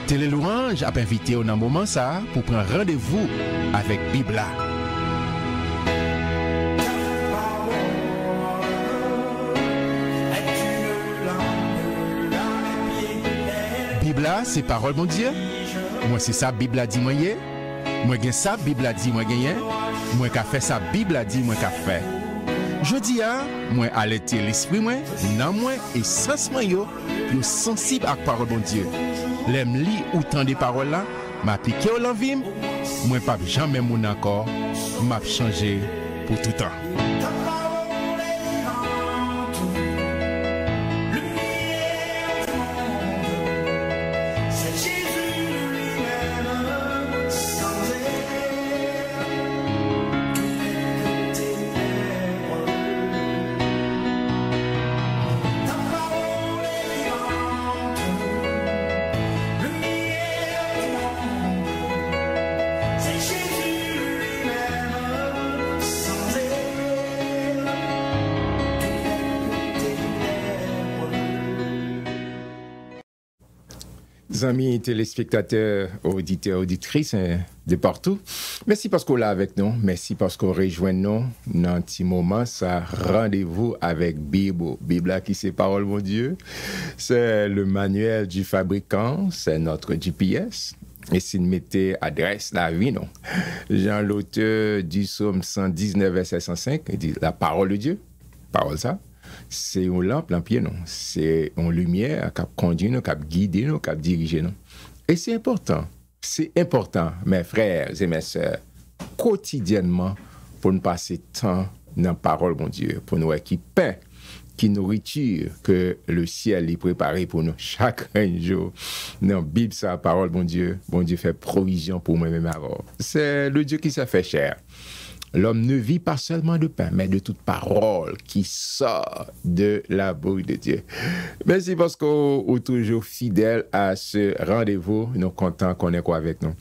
Télé Louange a invité au moment ça pour prendre rendez-vous avec Bibla. Bibla, c'est parole mon Dieu. Moi c'est ça Bibla dit moi yé. Moi gen ça Bibla dit moi gagné. Moi qu'a fait ça Bibla dit moi qu'a fait. Je dis à moi alerter l'esprit moi, nan moi et sens moi yo sensible à parole mon Dieu. L'aime li ou tant des paroles là, m'appliquer au l'envie, moi pas jamais mon encore, m'a changé pour tout temps. Amis téléspectateurs, auditeurs, auditrices de partout, merci parce qu'on est là avec nous, merci parce qu'on rejoint nous dans un petit moment, ça rendez-vous avec Bibla qui c'est parole mon Dieu, c'est le manuel du fabricant, c'est notre GPS. Et si nous mettez adresse la vie, non. Jean l'auteur du psaume 119, verset 105, il dit la parole de Dieu, parole ça. C'est une lampe, pied, non. C'est une lumière qui conduit nous, qui guide nous, qui dirige nous. Et c'est important, mes frères et mes sœurs, quotidiennement, pour nous passer temps dans la parole, mon Dieu, pour nous qui pain, qui nourriture que le ciel est préparé pour nous chaque jour. Dans la Bible, sa parole, mon Dieu fait provision pour moi-même avant. C'est le Dieu qui s'est fait chair. L'homme ne vit pas seulement de pain, mais de toute parole qui sort de la bouche de Dieu. Merci parce qu'on est toujours fidèle à ce rendez-vous. Nous sommes contents qu'on est avec nous.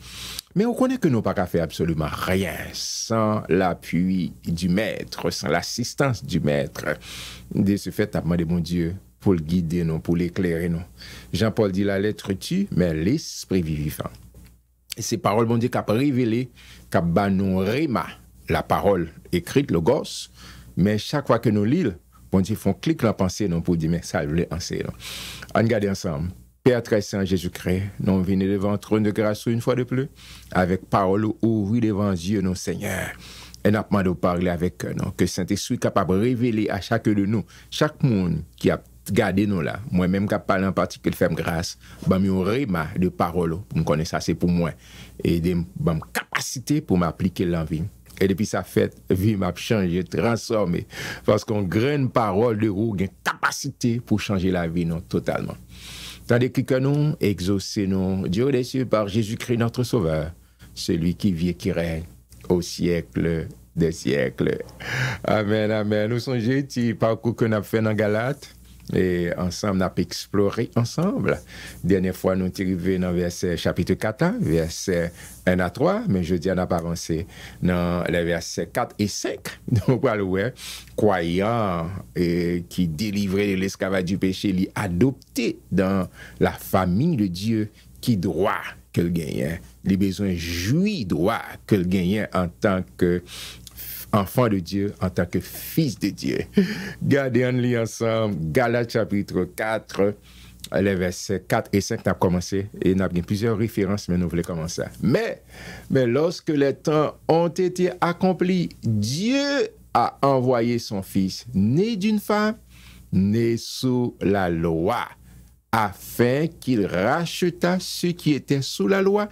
Mais on connaît que nous n'avons pas faire absolument rien sans l'appui du Maître, sans l'assistance du Maître. De ce fait, demandé mon Dieu pour le guider nous, pour l'éclairer nous. Jean-Paul dit la lettre tue, mais l'esprit vivant. Et ces paroles, mon Dieu, qui a révélé, qui a nous réma. La parole écrite, le gosse, mais chaque fois que nous lisons, bon Dieu, font clic la pensée, non, pour dire, mais ça, je voulais enseigner. On regarde ensemble. Père très saint Jésus-Christ, nous venons devant le trône de grâce une fois de plus, avec parole ouvrie devant Dieu, nos Seigneur. Et nous demandons de parler avec nous, que Saint-Esprit est capable de révéler à chacun de nous, chaque monde qui a gardé nous là, moi-même qui parle en particulier, faire grâce, ben me réma de parole, pour me connaître ça, c'est pour moi, et de ma capacité pour m'appliquer l'envie. Et depuis ça fait, vie m'a changé, transformé. Parce qu'on graine parole de roue, une capacité pour changer la vie, non, totalement. Tandis que nous exaucons, Dieu des cieux, par Jésus-Christ, notre Sauveur, celui qui vit et qui règne au siècle des siècles. Amen, amen. Nous sommes gentils, parcours que nous avons fait dans Galate. Et ensemble, nous avons exploré ensemble. Dernière fois, nous sommes arrivés dans verset chapitre 4, verset 1 à 3, mais jeudi, on n'a pas avancé dans les versets 4 et 5. Donc, voilà, croyant qui délivrait de l'esclavage du péché, il adopté dans la famille de Dieu qui droit qu'elle gagne, les besoins jouis droit qu'elle gagne en tant que enfant de Dieu, en tant que fils de Dieu. Gardez en lit ensemble, Galates chapitre 4, les versets 4 et 5, nous avons commencé, et nous avons plusieurs références, mais nous voulons commencer. Mais lorsque les temps ont été accomplis, Dieu a envoyé son fils, né d'une femme, né sous la loi, afin qu'il racheta ceux qui étaient sous la loi,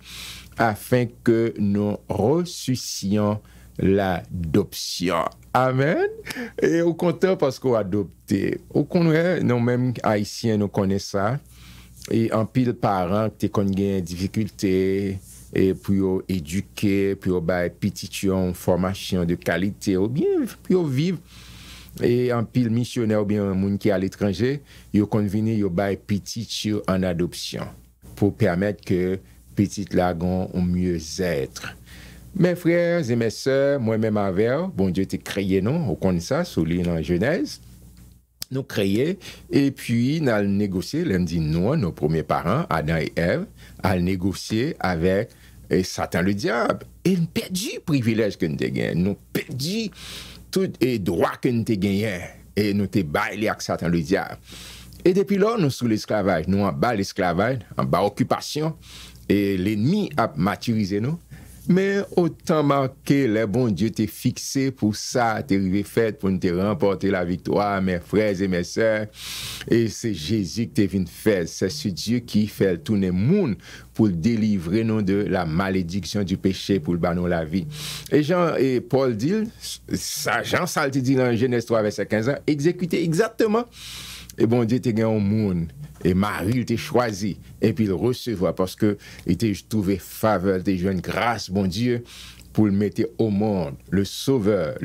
afin que nous ressuscions l'adoption. Amen. Et au content parce qu'on a adopté. Au contraire, nous-mêmes, Haïtiens, nous connaissons ça. Et en pile parents, qui ont des difficultés, et pour éduquer, pour avoir une formation de qualité, ou bien pour vivre. Et en pile missionnaire, ou bien un monde qui est à l'étranger, ils ont convenu, ils ont petit en adoption, pour permettre que petit lagon au mieux être. Mes frères et mes sœurs, moi-même avec, bon Dieu t'a créé, non, on connaît ça, sous l'île en Genèse. nous créer et puis nous allons négocier, lundi nous, nos premiers parents, Adam et Ève, à négocier avec Satan le diable. Et nous perdu le privilège que nous avons gagné, nous perdu tout les droits que nous avons gagné et nous avons baillé avec Satan le diable. Et depuis là, nous sous l'esclavage, nous en bas l'esclavage, en bas occupation, et l'ennemi a maturisé nous. Mais autant marqué, le bon Dieu t'est fixé pour ça, t'es arrivé fait pour nous te remporter la victoire, mes frères et mes sœurs. Et c'est Jésus que t'es venu faire. C'est ce Dieu qui fait tourner le monde pour délivrer nous de la malédiction du péché, pour le bannir la vie. Et Jean et Paul dit, ça, Jean Salte dit dans Genèse 3, verset 15 ans, exécuter exactement. Et bon Dieu t'a gagné au monde. Et Marie, il t'a choisi. Et puis il recevoir parce que il t'a trouvé faveur, il t'a joué une grâce, bon Dieu, pour le mettre au monde, le sauveur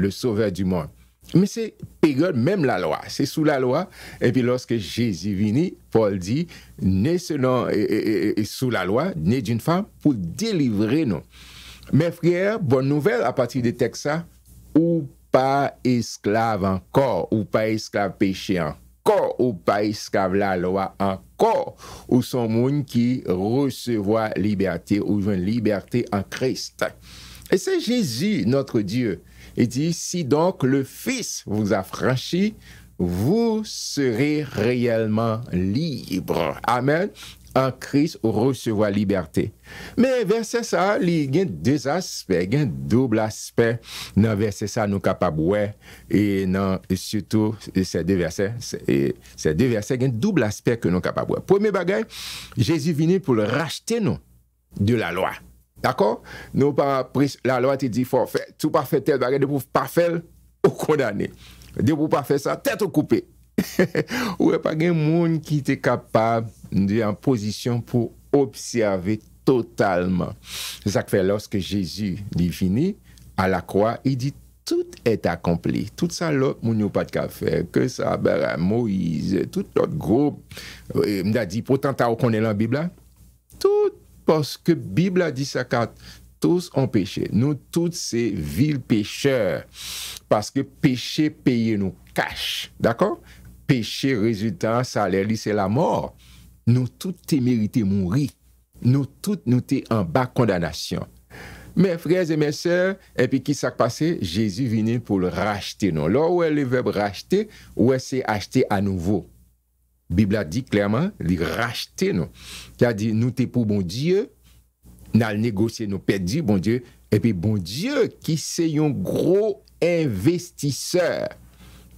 du monde. Mais c'est période, même la loi. C'est sous la loi. Et puis lorsque Jésus vient, Paul dit, né selon et sous la loi, né d'une femme, pour délivrer nous. Mes frères, bonne nouvelle à partir de texte ça, ou pas esclave encore, ou pas esclave péché encore. Ou pas esclave la loi encore, ou son monde qui recevoir liberté, ou une liberté en Christ. Et c'est Jésus, notre Dieu. Il dit, si donc le Fils vous a franchi, vous serez réellement libre. Amen. En Christ, recevoir liberté. Mais verset ça, il y a deux aspects, il y a un double aspect dans verset ça, nous capables ouais, et non, surtout ces deux versets, il y a un double aspect que nous capables ouais. Premier bagage, Jésus venu pour le racheter nous de la loi. D'accord? Nous pas la loi te dit faut faire, tout pas faire tel bagage, de pour pas faire ou condamné. De pour pas faire ça, tête coupée. Ou pas de monde qui est capable de en position pour observer totalement. C'est ça que fait lorsque Jésus est venu à la croix, il dit tout est accompli. Tout ça l'autre moun yo pas de faire que ça Moïse, tout l'autre groupe m'a dit potentat qu'on connaît dans la Bible là. Tout parce que Bible a dit ça car tous ont péché. Nous tous ces vils pécheurs parce que péché paye nous cash. D'accord? Péché résultant salaire c'est la mort. Nous tous t'es mérité mourir. Nous tous nous t'es en bas condamnation. Mes frères et mes sœurs, et puis qui s'est passé? Jésus venu pour le racheter. Non, là où est le verbe racheter, où est c'est acheter à nouveau. Bible a dit clairement, il racheter nous. Il a dit nous t'es pour bon Dieu, n'a négocié nous perdu bon Dieu, et puis bon Dieu qui c'est un gros investisseur.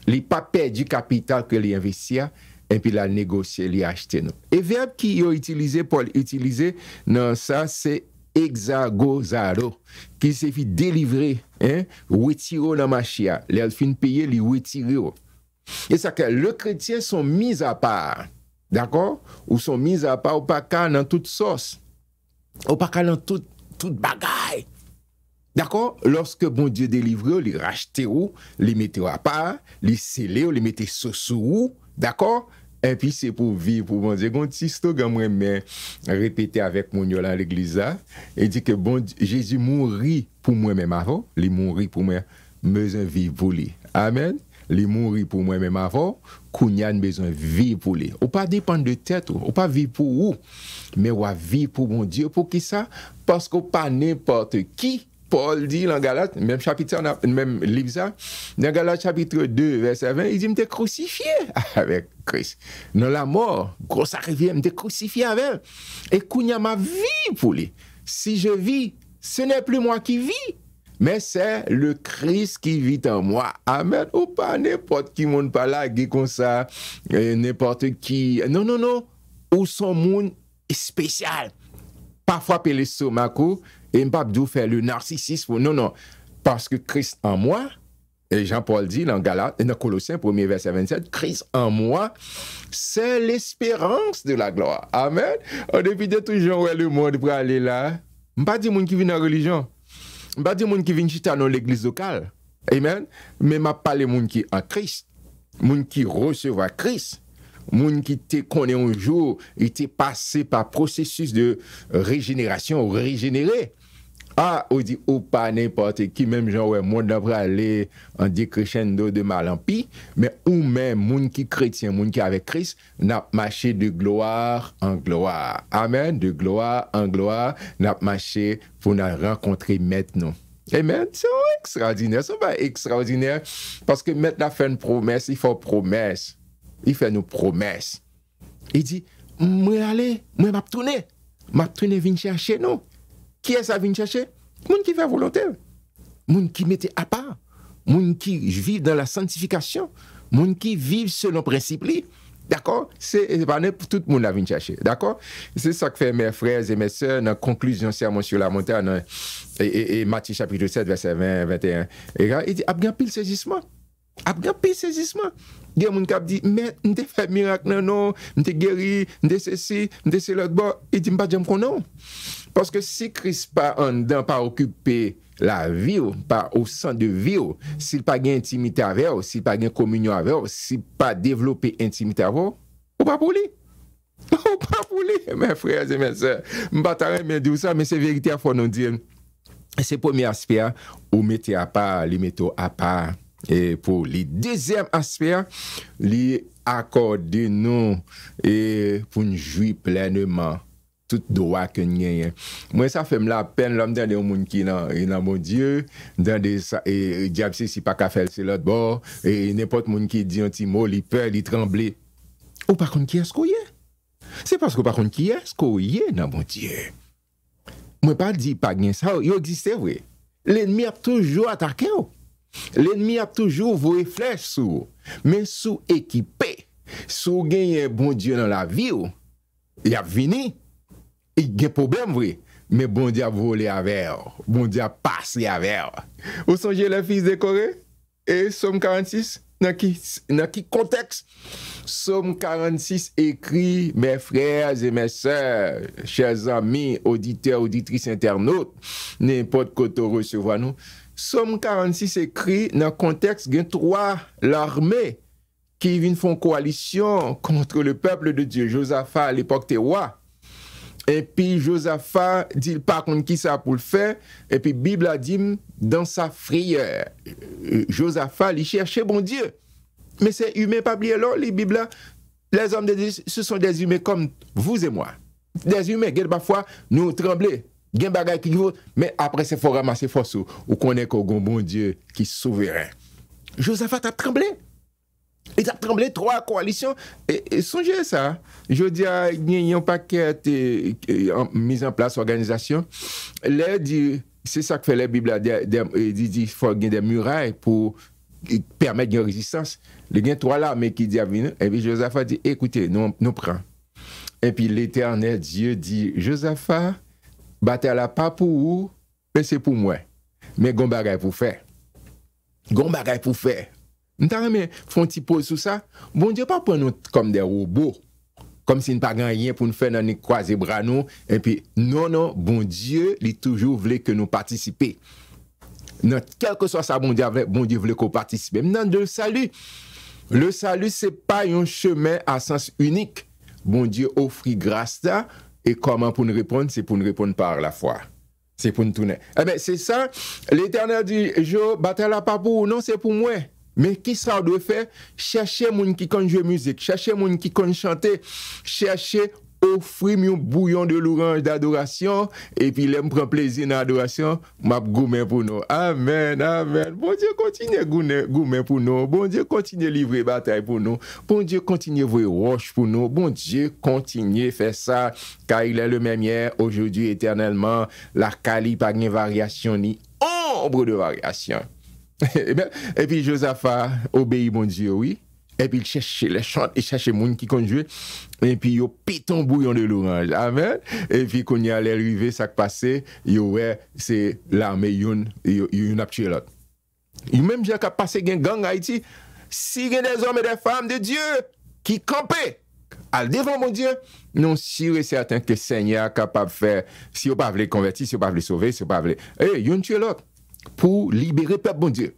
Il n'a pas perdu capital que il investir. Et puis, il a négocié, il a acheté nous. Et le verbe qui a utilisé, Paul utilisé dans ça, c'est exagozaro, qui s'est fait délivrer, retirer dans ma chia. Les fin payer, les retirer. Et ça que le chrétien sont mis à part, d'accord? Ou sont mis à part, ou pas qu'à dans toute sauce, ou pas qu'à dans toute bagaille. D'accord? Lorsque bon Dieu délivre, il rachète ou, il mette à part, il scellé, il mette sous, d'accord? Et puis c'est pour vivre, pour bon Dieu. Quand petit slogan, mais répéter avec mon dans l'église là, et dit que bon Jésus mourit pour moi-même avant, il mourit pour moi, besoin vivre pour lui. Amen. Il mourit pour moi-même avant, qu'on a besoin vivre pour lui. Ou pas dépendre de tête, ou pas vivre pour où, mais ou vivre pour mon Dieu. Pour qui ça? Parce qu'on pas n'importe qui. Paul dit dans Galates, même chapitre, même livre ça, dans Galates chapitre 2, verset 20, il dit, m'te crucifié avec Christ. Dans la mort, gros sacrifice, m'te crucifié avec. Et qu'on y a ma vie pour lui. Si je vis, ce n'est plus moi qui vis, mais c'est le Christ qui vit en moi. Amen. Ou pas n'importe qui monde pas là, qui comme ça, n'importe qui. Non, non, non. Ou son monde spécial. Parfois, pour les stomaco, et pas dû faire le narcissisme. Non, non. Parce que Christ en moi, et Jean-Paul dit dans Galates, dans Colossiens 1er verset 27, Christ en moi, c'est l'espérance de la gloire. Amen. On depuis de toujours où est le monde pour aller là. Je ne pas dire monde qui vient dans la religion. Je ne pas dire monde qui vient chita dans l'église locale. Amen. Mais je parle de monde qui en Christ. Monde qui recevra Christ. Moun qui te connaît un jour, il t'est passé par processus de régénération, régénéré. Ah, on dit, ou pas n'importe qui, même genre, ouais, monde d'après aller en décrescendo de mal en pis, mais ou même, moun qui chrétien, moun qui avec Christ, n'a marché de gloire en gloire. Amen, de gloire en gloire, n'a marché pour nous rencontrer maintenant. Amen, c'est extraordinaire, c'est pas extraordinaire, parce que maintenant, fait une promesse, il faut promesse. Il fait nos promesses. Il dit, moi aller, moi m'a tourner venir chercher nous. Qui est ça vient chercher? Moun qui fait volontaire. Moun qui mette à part. Moun qui vit dans la sanctification. Moun qui vit selon principe. D'accord? C'est pas tout le monde à venir chercher. D'accord? C'est ça que fait mes frères et mes sœurs dans la conclusion sermon sur la montagne et Matthieu chapitre 7, verset 20, 21. Et là, il dit, a pile saisissement. A pile saisissement. Il y a des gens qui disent, mais on t'a fait miracle, non, on t'a guéri, on t'a ceci, on t'a ceci, l'autre bord. Il dit, pas de non. Parce que si Christ pas en dedans, pas occupé la vie, pas au centre de vie, s'il pas gain intimité avec vous, s'il pas gain communion avec vous, s'il pas développé intimité avec vous, ou pas pour lui. Ou pas pour lui, mes frères et mes sœurs. Je ne vais pas dire ça, mais c'est vérité, il faut nous dire. C'est le premier aspect, ou mettez à part, les mettez à part. Et pour le deuxième aspect, les accorder nous et pour nous jouir pleinement tout droit que nous avons. Moi, ça fait la peine, l'homme dans des gens qui dans mon Dieu, dans des diable, si pas qu'à faire, c'est l'autre bord, et n'importe qui qui dit un petit mot, il peur, il tremble. Ou par contre, qui est-ce qu'on y est? C'est parce que par contre, qui est-ce qu'on y est dans mon Dieu? Moi, pas dit pas bien ça, il existe, oui. L'ennemi a toujours attaqué. L'ennemi a toujours vos flèches sous, mais sous équipé, sous gagner bon Dieu dans la vie, il a venu, il y a un problème, oui, mais bon Dieu a volé avec, bon Dieu a passé avec. Vous songez les fils de Corée? Et Somme 46, dans qui contexte? Somme 46 écrit, mes frères et mes sœurs, chers amis, auditeurs, auditrices, internautes, n'importe quoi te recevoir nous. Somme 46 écrit dans le contexte, il y a trois l'armée qui viennent faire coalition contre le peuple de Dieu. Josaphat à l'époque était roi. Et puis Josaphat dit par contre qui ça pour le faire. Et puis Bible a dit dans sa frayeur, Josaphat il cherchait bon Dieu. Mais c'est humain pas oublier là, les Bible les hommes de Dieu, ce sont des humains comme vous et moi. Des humains qui parfois nous trembler. Gen bagay qui vaut, mais après c'est faut ramasser force ou connaît qu'au bon Dieu qui est souverain. Josaphat a tremblé. Il a tremblé trois coalitions et songez ça. Je dis il y a un paquet mis en place organisation. Là dit c'est ça que fait la Bible dit faut gagner des murailles pour permettre une résistance. Les gain trois là mais qui dit à venir et puis Josaphat dit écoutez nous prend. Et puis l'Éternel Dieu dit Josaphat bataille là pas pour vous, mais c'est pour moi. Mais gon bagay pour faire. Gon bagay pour faire. M'ta mais font petit pause sur ça. Bon Dieu pas prendre nous comme des robots. Comme si nous pas rien pour nous faire dans nous croiser bras nous et puis non bon Dieu, il toujours voulait que nous participer. Quel que soit ça bon Dieu voulait qu'on participe. Maintenant de salut. Le salut c'est pas un chemin à sens unique. Bon Dieu offre grâce là. Et comment pour nous répondre? C'est pour nous répondre par la foi. C'est pour nous tourner. Eh bien, c'est ça. L'Éternel dit, je bataille là pas pour vous, non, c'est pour moi. Mais qui ça doit faire? Chercher moun qui connaît jouer musique, chercher moun qui connaît chanter, chercher offrir un bouillon de louange d'adoration et puis l'aime prend plaisir dans l'adoration, m'a gourmet pour nous. Amen, amen. Bon Dieu continue gourmet pour nous. Bon Dieu continue livrer bataille pour nous. Bon Dieu continue voir roche pour nous. Bon Dieu continue faire ça car il est le même hier, aujourd'hui éternellement. La qualité pas de variation ni ombre de variation. Et puis Josaphat obéit bon Dieu, oui. Et puis il cherche les chants, il cherche les gens qui conduisent. Et puis il pète un bouillon de l'orange. Amen. Et puis quand il y a l'arrivée, ça qui passe, c'est l'armée, il a tué l'autre. Il même j'ai passé un gang Haïti. Si il y a des hommes et des femmes de Dieu qui campaient à devant mon Dieu, non sûr et certain que le Seigneur est capable de faire, si vous ne pouvez pas convertir, si vous ne pouvez pas sauver, si vous ne pouvez pas. Il y a tué l'autre pour libérer le peuple, bon Dieu.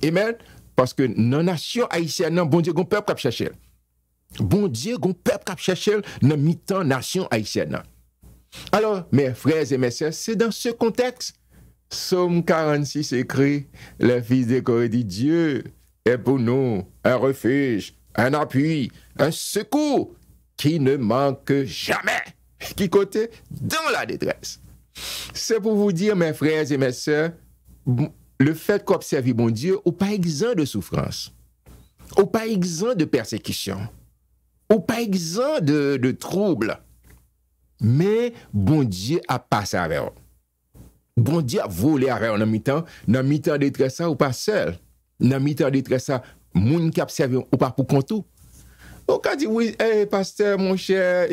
Amen. Parce que dans la nation haïtienne, bon Dieu, un peuple qui cherche. Bon Dieu, un peuple qui cherche dans mi-temps nation haïtienne. Alors, mes frères et mes sœurs, c'est dans ce contexte Psaume 46 écrit, le fils de Corée dit, Dieu est pour nous un refuge, un appui, un secours qui ne manque jamais, qui côté dans la détresse. C'est pour vous dire, mes frères et mes sœurs, le fait qu'observer bon Dieu, ou pas exempt de souffrance, ou pas exempt de persécution, ou pas exempt de troubles, mais bon Dieu a passé avec vous. Bon Dieu a volé avec vous dans mi-temps détresse ou pas seul, dans mi-temps détresse, moun qui observe ou pas pour compte tout. Donc, on dit, oui, hey, pasteur, mon cher,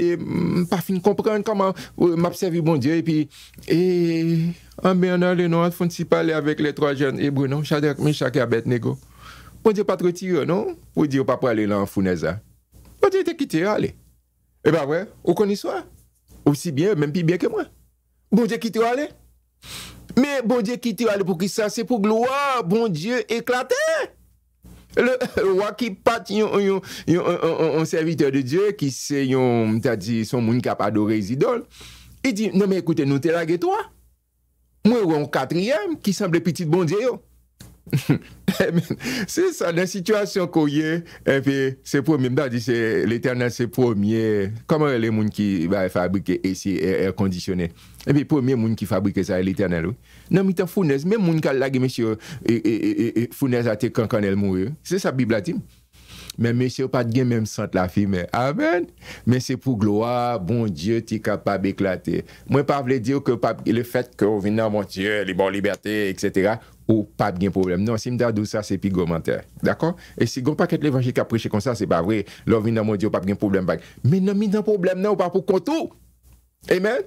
pas fin comprendre comment m'observer bon Dieu, et puis, en Bernard, le nom, on s'y parler avec les trois jeunes hébreux, non, Shadrach, Meshach et Abednego. Bon Dieu, pas trop tiré, non? Pour dire, pas pour aller dans la fournaise. Bon Dieu, t'es quitté, allez. Eh ben, ouais, on connaît ça. Aussi bien, même plus bien que moi. Bon Dieu, quitté, allez. Mais bon Dieu, quitté, allez, pour qui ça? C'est pour gloire, bon Dieu, éclater. Le roi qui pat un serviteur de Dieu qui c'est son monde qui a pas adoré les idoles. Il dit non mais écoutez nous t'es lagué toi. Moi un quatrième qui semble petit bon Dieu. C'est ça, dans la situation qu'on y est, et puis c'est premier, c'est l'Éternel, c'est premier. Comment les gens qui va fabriquer ici air conditionné? Et puis premier monde qui fabrique ça, l'Éternel. Oui. Non, mais t'as fournaise, même monde qui a lagué monsieur fournaise a été quand elle mourit. C'est ça, Bible a dit. Mais monsieur, pas de même sant la fille, mais amen. Mais c'est pour gloire, bon Dieu, tu es capable d'éclater. Moi, pas voulais dire que le fait que vient dans mon Dieu, les bonnes libertés, etc., ou pas de problème. Non, si je dis ça, c'est pigomentaire. D'accord? Et si on pas que l'évangile qui a prêché comme ça, c'est pas vrai. Là, vient dans mon Dieu, pas de problème. Mais non, mais dans problème, non, pas pour compte tout. Amen?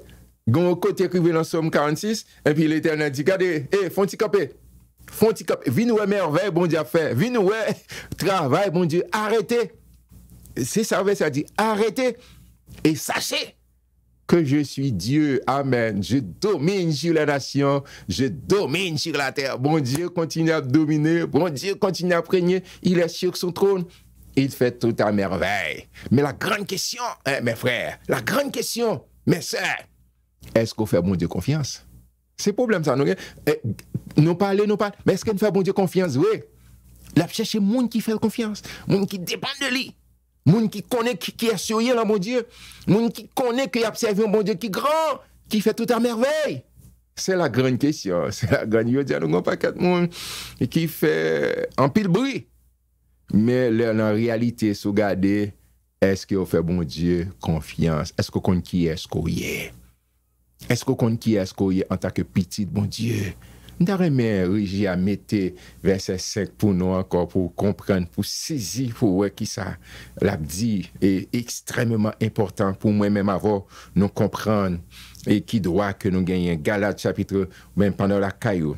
Gon côté écrivé dans Somme 46, et puis l'Éternel dit, regardez, font-ils camper? Vine ouais merveille, bon Dieu a fait. Vine ouais travail, bon Dieu. Arrêtez. C'est ça, ça dit, arrêtez. Et sachez que je suis Dieu. Amen. Je domine sur la nation. Je domine sur la terre. Bon Dieu continue à dominer. Bon Dieu continue à régner. Il est sur son trône. Il fait tout à merveille. Mais la grande question, mes frères, la grande question, mes sœurs, est-ce qu'on fait bon Dieu confiance? C'est problème ça, nous parler, mais est-ce qu'on fait bon Dieu confiance? Oui. La chercher monde qui fait confiance, monde qui dépend de lui, monde qui connaît qui est sérieux là, mon Dieu, monde qui connaît qui observe un bon Dieu qui grand, qui fait tout à merveille. C'est la grande question, c'est la grande. Il y a un paquet de monde qui fait un pile bruit. Mais en réalité, si vous regardez, est-ce qu'on fait bon Dieu confiance? Est-ce qu'on connaît qui est-ce qu'on y est? Est-ce qu'on connaît qui est-ce qu'on y est en tant que petit bon Dieu? Nous avons régi à mettre verset 5 pour nous encore, pour comprendre, pour saisir, pour voir qui ça l'a dit, est extrêmement important pour moi-même avant nous comprendre et qui doit que nous gagnions. Galates chapitre, même pendant la caillou.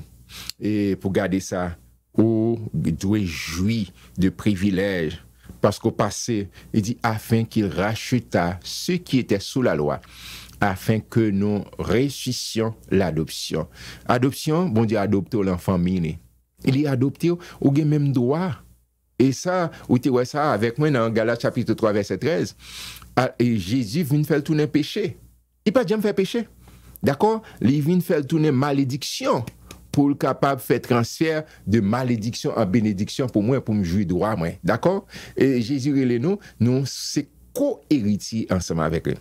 Et pour garder ça, où doit jouir de privilèges. Parce qu'au passé, il dit afin qu'il racheta ceux qui étaient sous la loi, afin que nous réussissions l'adoption. Adoption, bon Dieu adopte l'enfant miné. Il est adopté au même droit. Et ça, ou tu vois ça avec moi dans Galates chapitre 3 verset 13. Et Jésus vient faire tourner péché. Il pas jamais fait péché. D'accord? Il vient faire tourner malédiction pour le capable de faire transfert de malédiction en bénédiction pour moi, pour me jouir droit, moi. D'accord? Et Jésus et nous, c'est co-héritiers ensemble avec lui.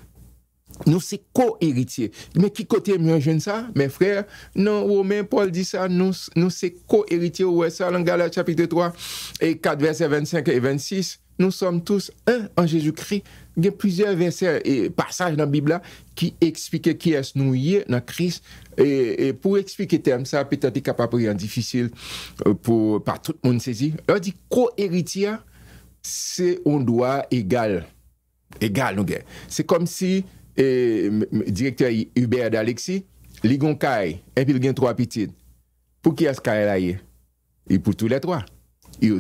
Nous, c'est co-héritiers. Mais qui côté mieux jeune ça, mes frères? Non, Romain Paul dit ça, nous c'est co-héritiers. Ouais, ça, dans Galates chapitre 3 et 4, versets 25 et 26. Nous sommes tous un en Jésus-Christ. Il y a plusieurs versets et passages dans la Bible qui expliquent qui est-ce nous y est dans Christ. Et pour expliquer terme ça, peut-être capable de difficile pour par tout le monde saisir. On dit co-héritier, c'est un droit égal. Égal, nous. C'est comme si directeur Hubert d'Alexis, il a un caille, et puis il a 3 petites. Pour qui est-ce caille là? Et pour tous les 3.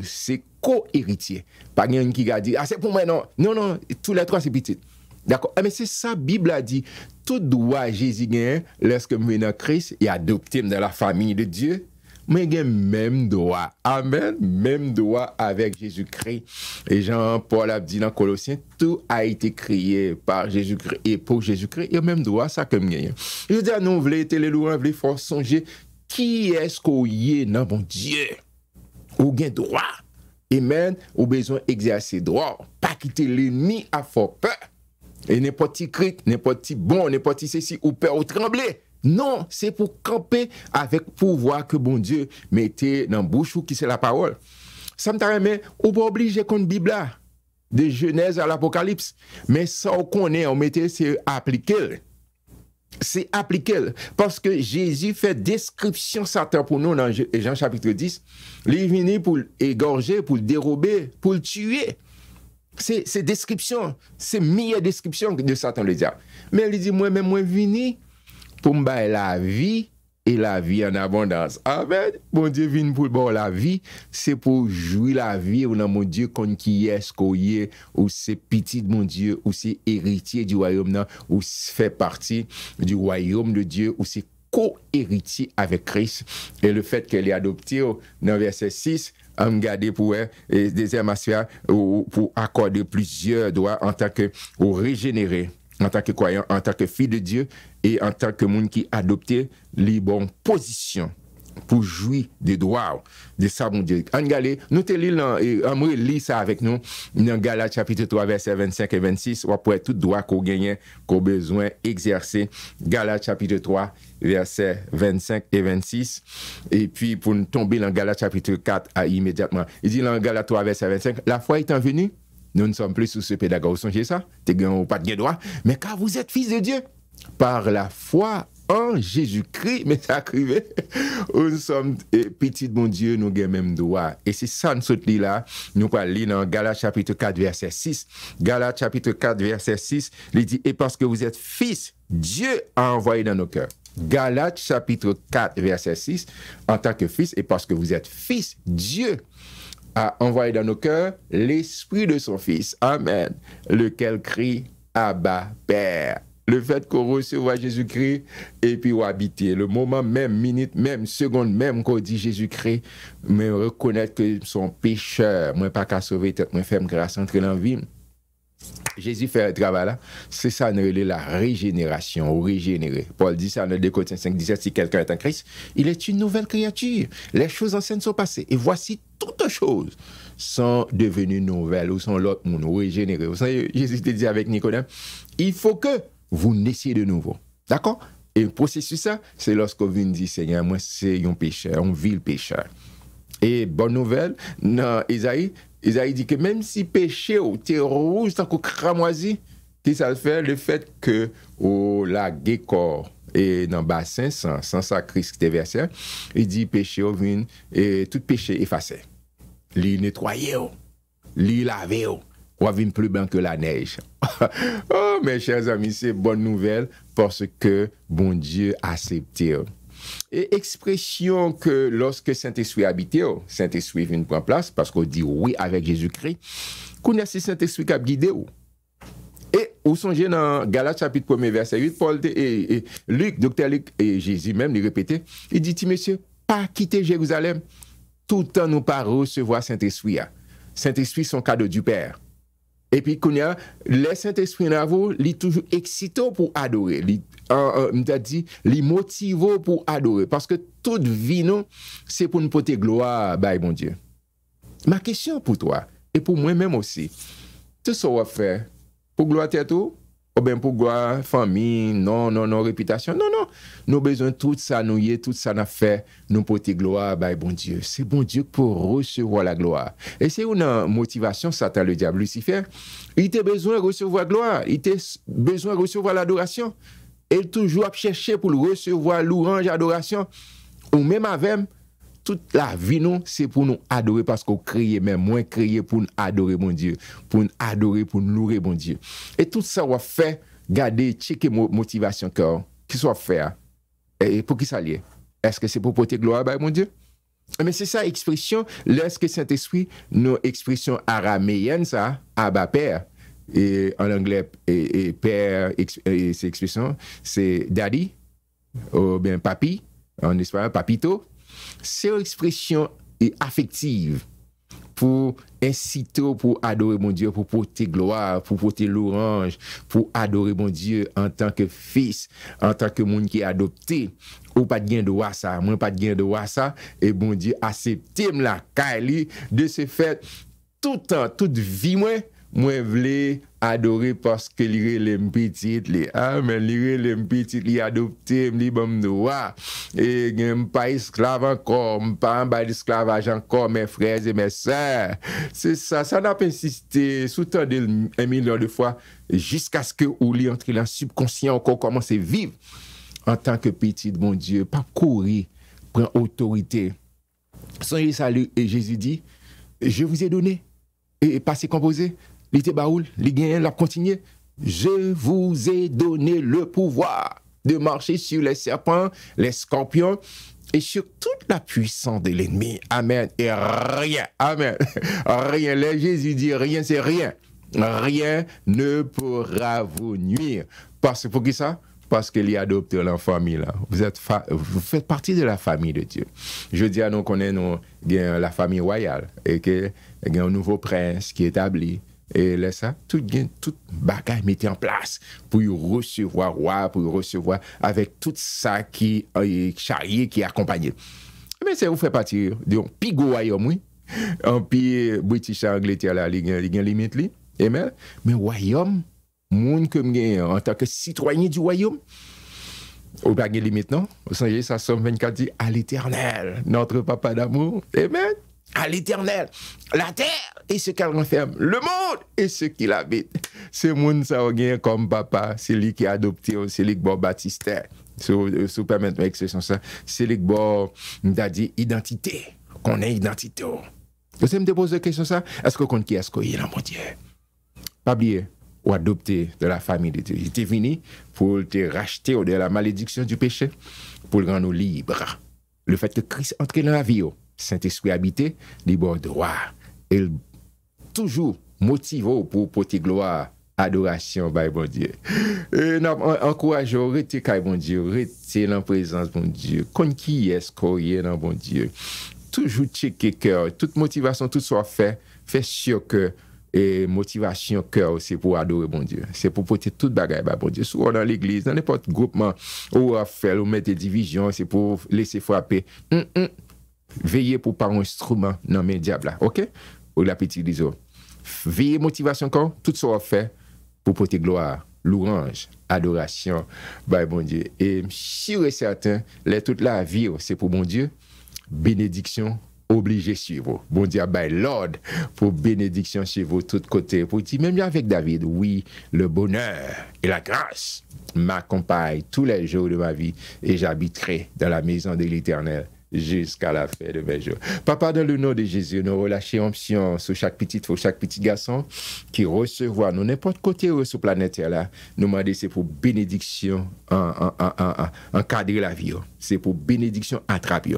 C'est co-héritier. Pas quelqu'un qui a dit, c'est pour moi, non. Non, tous les 3 c'est petit. D'accord? Mais c'est ça, la Bible a dit, tout droit Jésus gagne, lorsque je suis dans Christ, et adopté dans la famille de Dieu, mais il y a même droit. Amen. Même droit avec Jésus-Christ. Et Jean-Paul a dit dans Colossiens, tout a été créé par Jésus-Christ et pour Jésus-Christ. Il y a même droit, ça comme gagne. Je dis à nous, vous voulez être les louanges, vous voulez songer, qui est-ce qu'on y est dans bon Dieu? Ou gen droit. Amen. Ou besoin d'exercer droit. Pas quitter l'ennemi à fort peur. Et n'importe qui cri, n'importe qui bon, n'importe qui ceci, ou peur ou trembler. Non, c'est pour camper avec pouvoir que bon Dieu mettait dans la bouche ou qui c'est la parole. Ça me tarame, ou pas obligé qu'on Bible là, de Genèse à l'Apocalypse. Mais ça, on connaît, on mettait, c'est appliqué. C'est appliqué. Parce que Jésus fait description Satan pour nous dans Jean chapitre 10. Il est venu pour égorger, pour dérober, pour le tuer. C'est description. C'est meilleure description de Satan, le diable. Mais il dit, moi-même, moi, venu pour me bailler la vie et la vie en abondance. Amen. Bon Dieu vient pour bon la vie, c'est pour jouir la vie ou dans mon Dieu qu'on qui est, qu'on y est, ou c'est petit de mon Dieu, ou c'est héritier du royaume, non, ou fait partie du royaume de Dieu, ou c'est co-héritier avec Christ. Et le fait qu'elle est adoptée dans verset 6, à me garder pour deuxième aspect, pour accorder plusieurs droits en tant que régénéré, en tant que croyant, en tant que fille de Dieu et en tant que monde qui adopté les bonnes positions pour jouir des droits de ça, mon Dieu. En Galé, nous te lisons ça avec nous dans Galates chapitre 3, verset 25 et 26, ou après tout droit qu'on gagne, qu'on besoin exercer. Galates chapitre 3, verset 25 et 26. Et puis, pour nous tomber dans Galates chapitre 4, immédiatement. Il dit dans Galates 3, verset 25, la foi étant venue, nous ne sommes plus sous ce pédagogue. Vous songez ça? T'es pas de droit. Mais car vous êtes fils de Dieu, par la foi en Jésus-Christ, mais ça arrive, nous sommes petits de mon Dieu, nous avons même droit. Et c'est ça, nous sommes là, nous allons lire dans Galates chapitre 4, verset 6. Galates chapitre 4, verset 6, il dit, et parce que vous êtes fils, Dieu a envoyé dans nos cœurs. Galates chapitre 4, verset 6, en tant que fils, et parce que vous êtes fils, Dieu a envoyé dans nos cœurs l'esprit de son Fils. Amen. Lequel crie Abba, Père. Le fait qu'on reçoit Jésus-Christ et puis on habiter. Le moment même, minute même, seconde même qu'on dit Jésus-Christ, mais reconnaître que son pécheur, moi pas qu'à sauver tête, moi faire grâce entrer dans la vie. Jésus fait le travail là, c'est ça, la régénération, ou régénérer. Paul dit ça dans 2 Corinthiens 5, 17, si quelqu'un est en Christ, il est une nouvelle créature. Les choses anciennes sont passées. Et voici toutes choses sont devenues nouvelles, ou sont l'autre monde, ou régénérées. Vous savez, Jésus te dit avec Nicodème, il faut que vous naissiez de nouveau. D'accord? Et le processus, ça, c'est lorsqu'on vient dire, Seigneur, moi, c'est un pécheur, un vil pécheur. Et bonne nouvelle, dans Isaïe dit que même si péché ou t'es rouge, tant qu'on cramoisi, qui ça le fait? Le fait que la corps et dans le bassin, sans sa Christ qui était versé, il dit péché au vin, et tout péché effacé. Li nettoyé, li lavé, ou vin plus blanc que la neige. Oh, mes chers amis, c'est bonne nouvelle parce que bon Dieu a accepté. Et expression que lorsque Saint-Esprit habite, Saint-Esprit vient prendre place parce qu'on dit oui avec Jésus-Christ, qu'on a ce Saint-Esprit qui a guidé. Et vous songez dans Galates chapitre 1 verset 8, Paul et Luc, docteur Luc et Jésus même le répétaient, il dit, monsieur, pas quitter Jérusalem, tout le temps nous pas recevoir Saint-Esprit. Saint-Esprit son cadeau du Père. Et puis, quand il y a le Saint-Esprit dans vous, il est toujours excitant pour adorer. Il dit, il motive pour adorer. Parce que toute vie, non, c'est pour nous porter gloire, bah, mon Dieu. Ma question pour toi, et pour moi-même aussi, tout ce qu'on va faire, pour gloire tête ou bien pour gloire famille, non, réputation, non. Nous avons besoin de tout ça, tout ça, nous fait, nous porter gloire, bah, bon Dieu. C'est bon Dieu pour recevoir la gloire. Et c'est une motivation, Satan, le diable, Lucifer. Il a besoin de recevoir la gloire, il a besoin de recevoir l'adoration. Et toujours chercher pour recevoir louange, adoration. Ou même avec toute la vie, nous, c'est pour nous adorer parce qu'on crée, même moins créé pour nous adorer, mon Dieu. Pour nous adorer, pour nous louer, mon Dieu. Et tout ça, on va faire, garder, checker motivation, qui soit fait. Et pour qui ça lié? Est-ce que c'est pour porter gloire, bah, mon Dieu? Mais c'est ça, expression, lorsque Saint-Esprit, nos expressions araméennes, ça, Abba Père. Et en anglais, et père, et ces expressions, c'est daddy, ou bien papi, en espagnol, papito. C'est une expression affective pour inciter pour adorer mon Dieu, pour porter gloire, pour porter l'orange, pour adorer mon Dieu en tant que fils, en tant que monde qui est adopté. Ou pas de gain de ça, moi pas de gain de ça, et bon Dieu accepte la Kali de ce fait tout temps, toute vie moi voulais adorer parce que les petit les amen les petit les adopté les bam droit et pas esclave encore pas en esclavage encore mes frères et mes sœurs c'est ça n'a pas insisté sous tant de 1 million de fois jusqu'à ce que ou li entre dans subconscient encore commence à vivre en tant que petit bon Dieu pas courir prendre autorité sans salut et Jésus dit je vous ai donné et passé composé il était baoul, il gagne, l'a continué. Je vous ai donné le pouvoir de marcher sur les serpents, les scorpions et sur toute la puissance de l'ennemi. Amen. Et rien, amen. Rien, là, Jésus dit rien, c'est rien. Rien ne pourra vous nuire. Parce pour qui ça? Parce qu'il y a adopté la famille là. Vous faites partie de la famille de Dieu. Je dis à nous qu'on est la famille royale et qu'il y a un nouveau prince qui est établi. Et là, ça, tout bagaille mettez en place pour recevoir roi, pour recevoir avec tout ça qui est charrié, qui est accompagné. Mais ça vous fait partie de pigo royaume, oui. En puis, British Angleterre, là, il y a une limite, li. Mais royaume, monde que en tant que citoyen du royaume, ou pas de limite, non? Vous savez, ça, Somme 24 dit à l'éternel, notre papa d'amour. Amen. À l'éternel, la terre et ce qu'elle renferme, le monde et ce qui l'habite. Ce monde, ça a comme papa, c'est lui qui a adopté, c'est lui qui a baptisé. Si vous permettez l'expression ça, c'est lui qui a dit identité, qu'on ait identité. Vous savez me poser la question ça? Est-ce que qu'on qui est-ce qu'on est là, mon Dieu? Pas oublier, ou adopter de la famille de Dieu. Il était venu pour te racheter de la malédiction du péché, pour le rendre libre. Le fait que Christ entre dans la vie, Saint-Esprit habité, libre droit. Et toujours motivé pour porter gloire, adoration, by bon Dieu. Et encourageons, restez bon Dieu, restez dans la présence bon Dieu. Qu'on qui est-ce qu'on est dans bon Dieu? Toujours checker cœur, toute motivation, tout soit fait sûr que et motivation cœur c'est pour adorer bon Dieu, c'est pour porter toute bagaille bon Dieu, soit dans l'église, dans n'importe groupement ou à faire ou mettre des divisions, c'est pour laisser frapper. Veillez pour pas un instrument dans mes diables là, OK? Ou la petite disons. Veillez motivation encore, tout ça fait pour porter gloire, louange, adoration, bon Dieu. Et sûr et certain, toute la vie c'est pour bon Dieu, bénédiction obligé suivre. Bon Dieu, l'ordre pour bénédiction chez vous, de tous côtés. Pour dire, même avec David, oui, le bonheur et la grâce m'accompagnent tous les jours de ma vie et j'habiterai dans la maison de l'Éternel jusqu'à la fin de mes jours. Papa, dans le nom de Jésus, nous relâchons onction sur chaque petit garçon qui recevoir nous n'importe côté sur la planète là. Nous demandons c'est pour bénédiction encadrer la vie. C'est pour bénédiction attraper.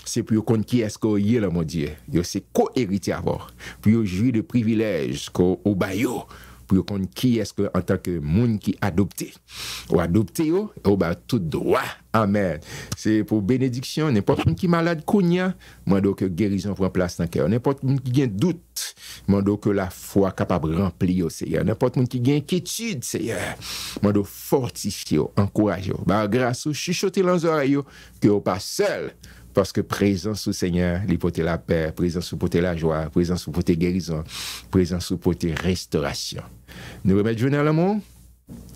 C'est pour qu'on qui est-ce qu'on y est là, mon Dieu. C'est co-héritier avoir. Pour jouir de privilèges qu'au baillot. Pour qu'on qui est-ce que en tant que monde qui adopté ou adopté ou tout droit. Amen. C'est pour bénédiction n'importe qui malade kounya, mando que guérison prend place dans cœur. N'importe qui a doute, mando que la foi capable remplir au Seigneur. N'importe qui a inquiétude, Seigneur, mando fortifier, encourager. Grâce au chuchoter dans les oreilles que vous pas seul. Parce que présence au Seigneur, il porte la paix, présence au porte la joie, présence au porte guérison, présence au porte restauration. Nous remettons journée à l'amour,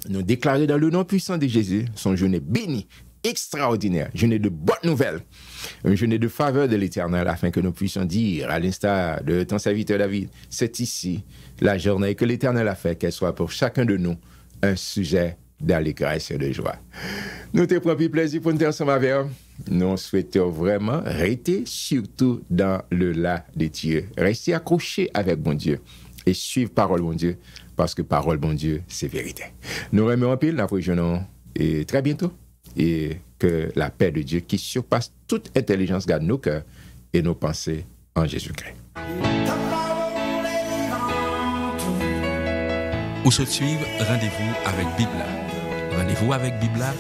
nous déclarer dans le nom puissant de Jésus, son journée bénie, extraordinaire, journée de bonnes nouvelles, une journée de faveur de l'Éternel, afin que nous puissions dire, à l'instar de ton serviteur David, c'est ici la journée que l'Éternel a fait, qu'elle soit pour chacun de nous un sujet d'allégresse et de joie. Nous te prenons plaisir pour nous ensemble avec vous. Nous souhaitons vraiment rester surtout dans le là de Dieu. Rester accroché avec bon Dieu et suivre parole bon Dieu parce que parole bon Dieu, c'est vérité. Nous remercions pile, nous rejoignons et très bientôt et que la paix de Dieu qui surpasse toute intelligence garde nos cœurs et nos pensées en Jésus-Christ. Pour se suivre, rendez-vous avec Bibla. Rendez-vous avec Bibla,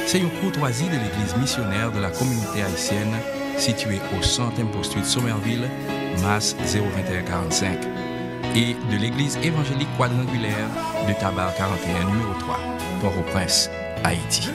c'est une courtoisie de l'église missionnaire de la communauté haïtienne située au 100e poste de Somerville, Mas 02145 et de l'église évangélique quadrangulaire de Tabar 41 numéro 3, Port-au-Prince, Haïti.